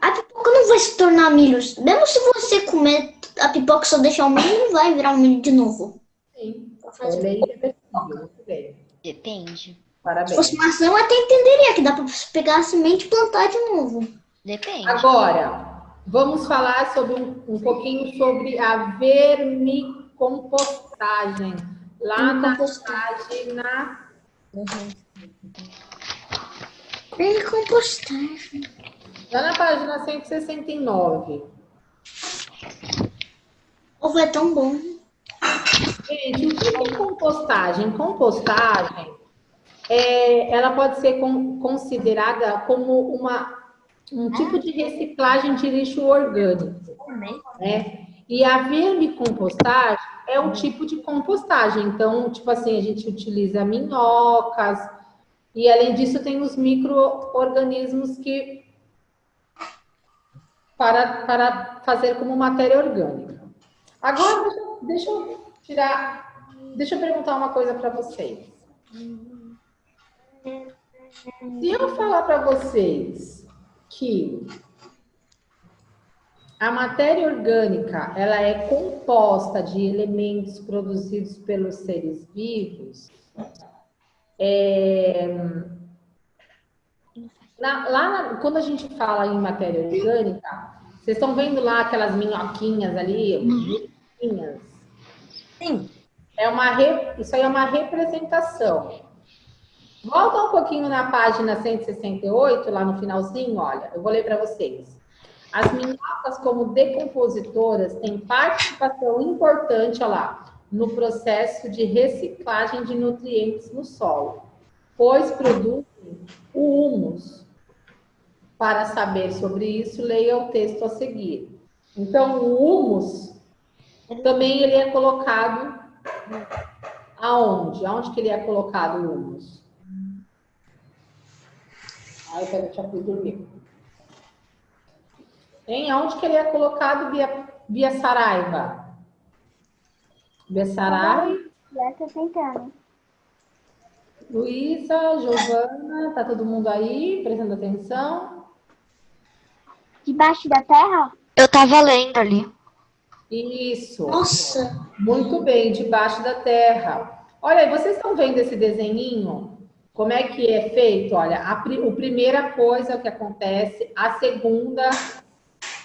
A pipoca não vai se tornar milho. Mesmo se você comer a pipoca e só deixar o milho, não vai virar um milho de novo. Sim. Ele é irreversível, muito bem. Depende. Parabéns. Se fosse maçã, eu até entenderia que dá para pegar a semente e plantar de novo. Depende. Agora, vamos falar sobre um pouquinho sobre a vermicompostagem. Lá na página... Vermicompostagem. Lá na página 169. Ovo é tão bom. Gente, o que é compostagem? Compostagem, ela pode ser considerada como um tipo de reciclagem de lixo orgânico, né? E a vermicompostagem é um tipo de compostagem. Então, tipo assim, a gente utiliza minhocas e, além disso, tem os micro-organismos para fazer como matéria orgânica. Agora, deixa eu perguntar uma coisa para vocês. Se eu falar para vocês que a matéria orgânica ela é composta de elementos produzidos pelos seres vivos, quando a gente fala em matéria orgânica, vocês estão vendo lá aquelas minhoquinhas ali? Sim. Isso aí é uma representação. Volta um pouquinho na página 168, lá no finalzinho, olha, eu vou ler para vocês. As minhocas, como decompositoras, têm participação importante, olha lá, no processo de reciclagem de nutrientes no solo, pois produzem o humus. Para saber sobre isso, leia o texto a seguir. Então, o humus Também ele é colocado aonde? Aonde que ele é colocado o humus? Aí eu quero deixar para dormir. Aonde que ele é colocado, Bia Saraiva? Bia Saraiva. Já tô tentando. Luísa, Giovana, tá todo mundo aí prestando atenção? Debaixo da terra? Eu tava lendo ali. Isso. Nossa! Muito bem, debaixo da terra. Olha aí, vocês estão vendo esse desenhinho? Como é que é feito? Olha, a primeira coisa que acontece, a segunda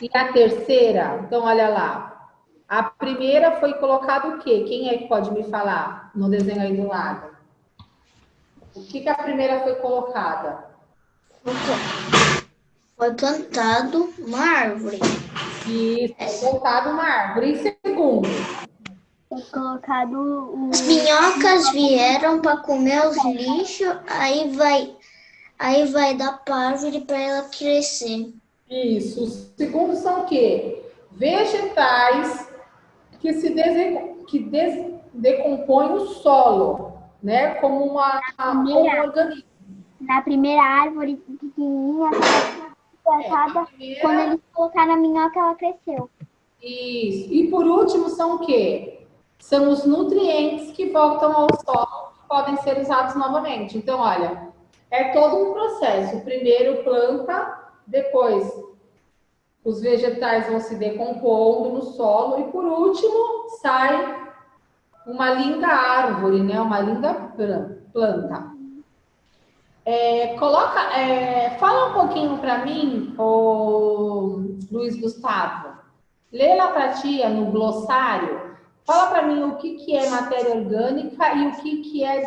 e a terceira. Então, olha lá. A primeira foi colocado o quê? Quem é que pode me falar no desenho aí do lado? O que a primeira foi colocada? Foi plantado uma árvore. Isso, foi plantado uma árvore. E segundo? Foi colocado As minhocas vieram para comer os lixos, aí vai dar para a árvore para ela crescer. Isso. Os segundos são o quê? Vegetais que decompõem o solo, né? Como um organismo. Na primeira árvore pequenininha, plantada, quando eles colocaram a minhoca, ela cresceu. Isso. E por último são o quê? São os nutrientes que voltam ao solo e podem ser usados novamente. Então, olha, é todo um processo. Primeiro planta, depois os vegetais vão se decompondo no solo e por último sai uma linda árvore, né? Uma linda planta. Fala um pouquinho para mim, Luiz Gustavo. Lê lá para a tia no glossário. Fala para mim o que é matéria orgânica e o que é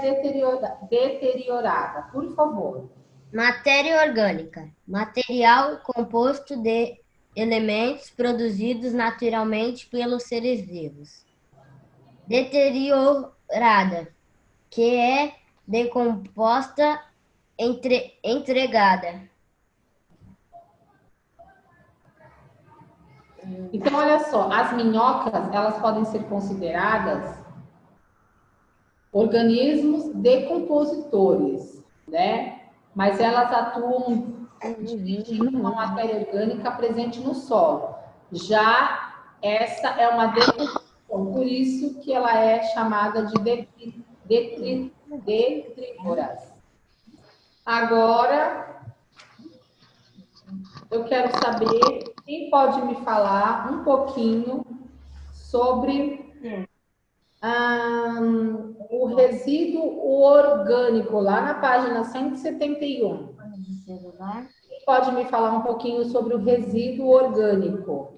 deteriorada, por favor. Matéria orgânica. Material composto de elementos produzidos naturalmente pelos seres vivos. Deteriorada, que é decomposta, entregada. Então, olha só, as minhocas, elas podem ser consideradas organismos decompositores, né? Mas elas atuam dividindo uma matéria orgânica presente no solo. Já essa é uma decomposição, por isso que ela é chamada de detritívoras. Agora, eu quero saber quem pode me falar um pouquinho sobre o resíduo orgânico, lá na página 171. Quem pode me falar um pouquinho sobre o resíduo orgânico?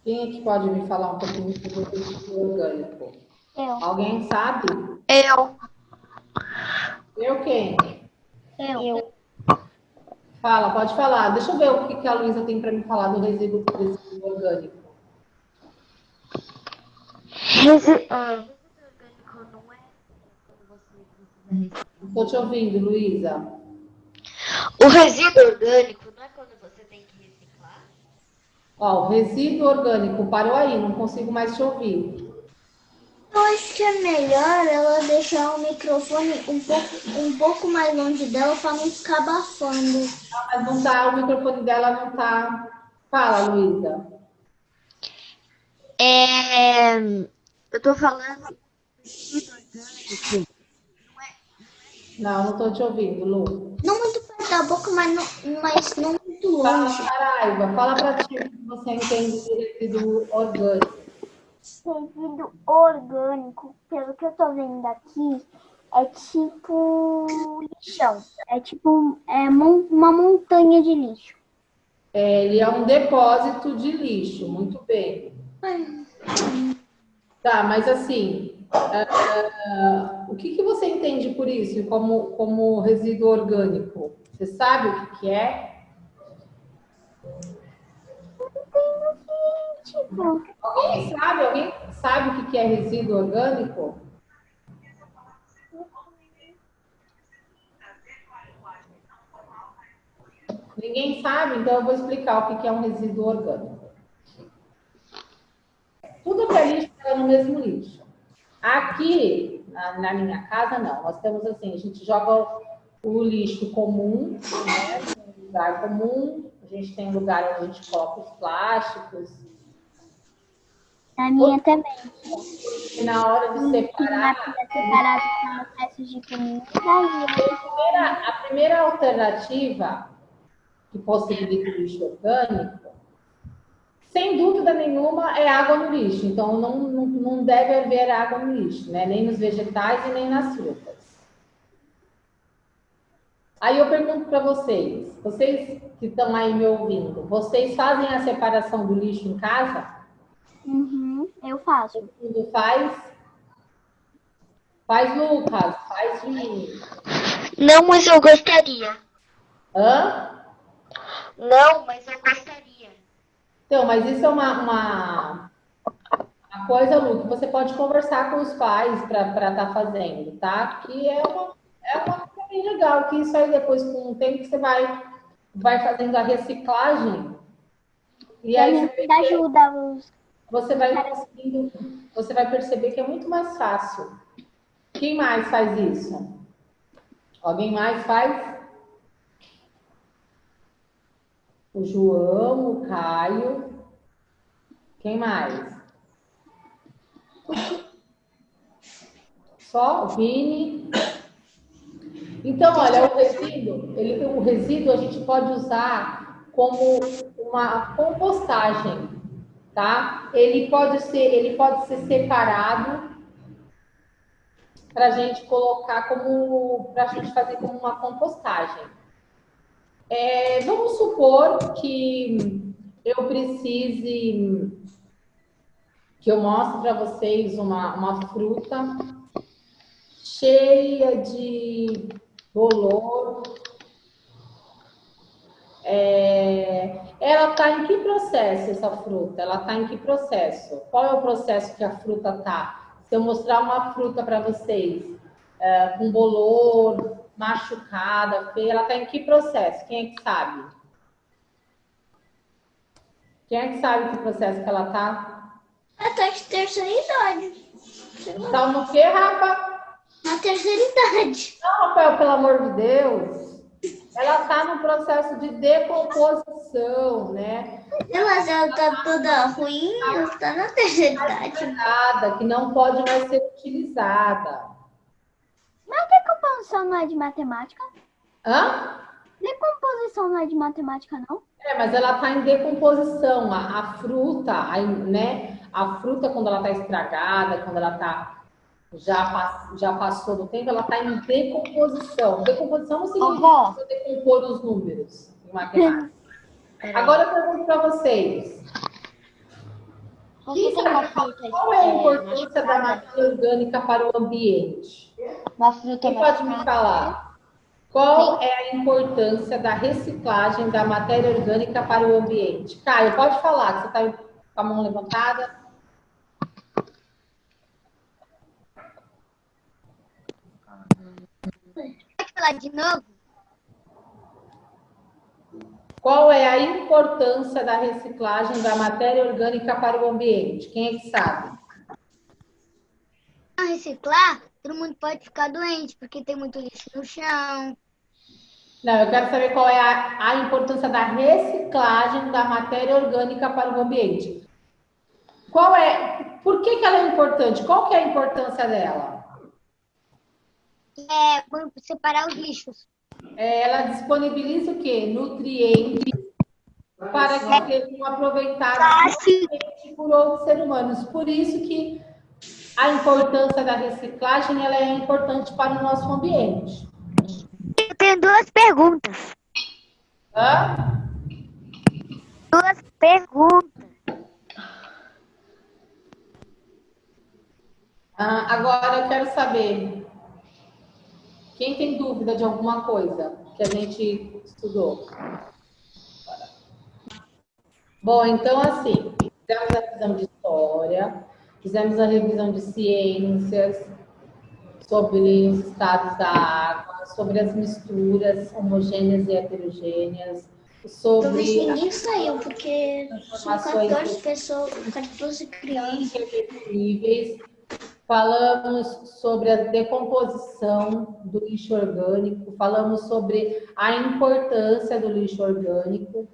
Quem é que pode me falar um pouquinho sobre o resíduo orgânico? Eu. Alguém sabe? Eu. Eu quem? Eu. Fala, pode falar. Deixa eu ver o que a Luísa tem para me falar do resíduo orgânico. Estou te ouvindo, Luísa. O resíduo orgânico não é quando você tem que reciclar? Ó, o resíduo orgânico parou aí, não consigo mais te ouvir. Eu acho que é melhor ela deixar o microfone um pouco mais longe dela para não ficar abafando. Mas não tá, o microfone dela não tá. Fala, Luísa. Eu tô falando resíduo orgânico. Não estou te ouvindo, Lu. Não muito perto da boca, mas não muito longe. Fala, Saraiva, fala para ti o que você entende de resíduo orgânico. Resíduo orgânico, pelo que eu tô vendo aqui, é tipo lixão. É tipo uma montanha de lixo. Ele é um depósito de lixo, muito bem. Tá, mas assim, o que você entende por isso, como resíduo orgânico? Você sabe o que é? Tipo, Alguém sabe o que é resíduo orgânico? Ninguém sabe, então eu vou explicar o que é um resíduo orgânico. Tudo que é lixo está no mesmo lixo. Aqui, na minha casa, não. Nós temos assim, a gente joga o lixo comum, né, um lugar comum. A gente tem um lugar onde a gente coloca os plásticos. A minha também. E na hora de separar... Separado com os restos de comida. A primeira alternativa que possibilita o lixo orgânico, sem dúvida nenhuma, é água no lixo. Então, não deve haver água no lixo, né? Nem nos vegetais e nem nas frutas. Aí eu pergunto para vocês que estão aí me ouvindo, vocês fazem a separação do lixo em casa? Uhum, eu faço. Tudo faz? Faz, Lucas? Faz, Juninho? Não, mas eu gostaria. Hã? Não, mas eu gostaria. Então, mas isso é uma coisa, Lu, que você pode conversar com os pais para estar fazendo, tá? Que é uma coisa bem legal, que isso aí depois, com o tempo, você vai fazendo a reciclagem. E aí você vai conseguindo, você vai perceber que é muito mais fácil. Quem mais faz isso? Alguém mais faz? O João, o Caio. Quem mais? Só o Vini. Então, olha, o resíduo a gente pode usar como uma compostagem, tá? Ele pode ser separado para a gente colocar para a gente fazer como uma compostagem. Vamos supor que que eu mostre para vocês uma fruta cheia de bolor. Ela está em que processo, essa fruta? Ela está em que processo? Qual é o processo que a fruta está? Se eu mostrar uma fruta para vocês com bolor, machucada, feia, ela está em que processo? Quem é que sabe? Quem é que sabe que processo que ela está? Ela está em terceira idade. Está no quê, Rafa? Na terceira idade. Não, Rafael, pelo amor de Deus. Ela está no processo de decomposição, né? Mas ela está toda ruim, ela está na terceira idade. Que não pode mais ser utilizada. Mas decomposição não é de matemática? Hã? Decomposição não é de matemática, não? Mas ela está em decomposição. A fruta, né? A fruta, quando ela está estragada, quando ela já passou do tempo, ela está em decomposição. Decomposição não significa você decompor os números em matemática. Agora eu pergunto para vocês. Qual é a importância da matéria orgânica para o ambiente? Quem pode me falar? Qual é a importância da reciclagem da matéria orgânica para o ambiente? Caio, pode falar, que você está com a mão levantada. Pode falar de novo? Qual é a importância da reciclagem da matéria orgânica para o ambiente? Quem é que sabe? Não reciclar, todo mundo pode ficar doente, porque tem muito lixo no chão. Não, eu quero saber qual é a importância da reciclagem da matéria orgânica para o ambiente. Por que ela é importante? Qual que é a importância dela? Separar os lixos. Ela disponibiliza o quê? Nutrientes para que sejam aproveitados por outros seres humanos. Por isso que a importância da reciclagem ela é importante para o nosso ambiente. Eu tenho duas perguntas. Hã? Duas perguntas. Agora eu quero saber, quem tem dúvida de alguma coisa que a gente estudou? Bom, então assim, fizemos a revisão de história, fizemos a revisão de ciências, sobre os estados da água, sobre as misturas homogêneas e heterogêneas, Talvez sobre ninguém saiu, porque são informações 14 pessoas, 14 crianças. irreversíveis. Falamos sobre a decomposição do lixo orgânico, falamos sobre a importância do lixo orgânico.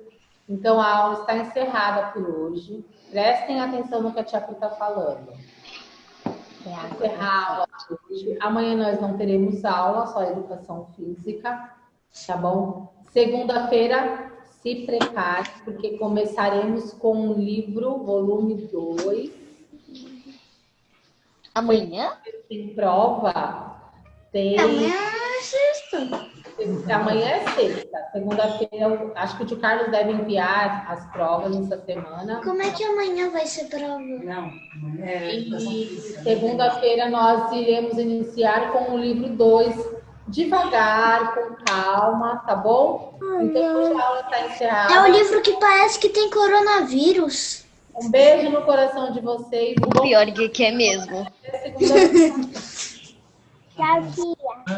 Então, a aula está encerrada por hoje. Prestem atenção no que a tia Pri está falando. Encerrar a aula hoje. Amanhã nós não teremos aula, só educação física, tá bom? Segunda-feira, se prepare, porque começaremos com o livro, volume 2. Amanhã? Tem prova? Tem. Amanhã é sexta. Amanhã é sexta. Segunda-feira, acho que o tio Carlos deve enviar as provas essa semana. Como é que amanhã vai ser prova? Não. E segunda-feira nós iremos iniciar com o livro 2, devagar, com calma, tá bom? Então, hoje a aula está encerrada. É o livro que parece que tem coronavírus. Um beijo no coração de vocês. O pior que é mesmo. Até segunda-feira. Tchau, tia.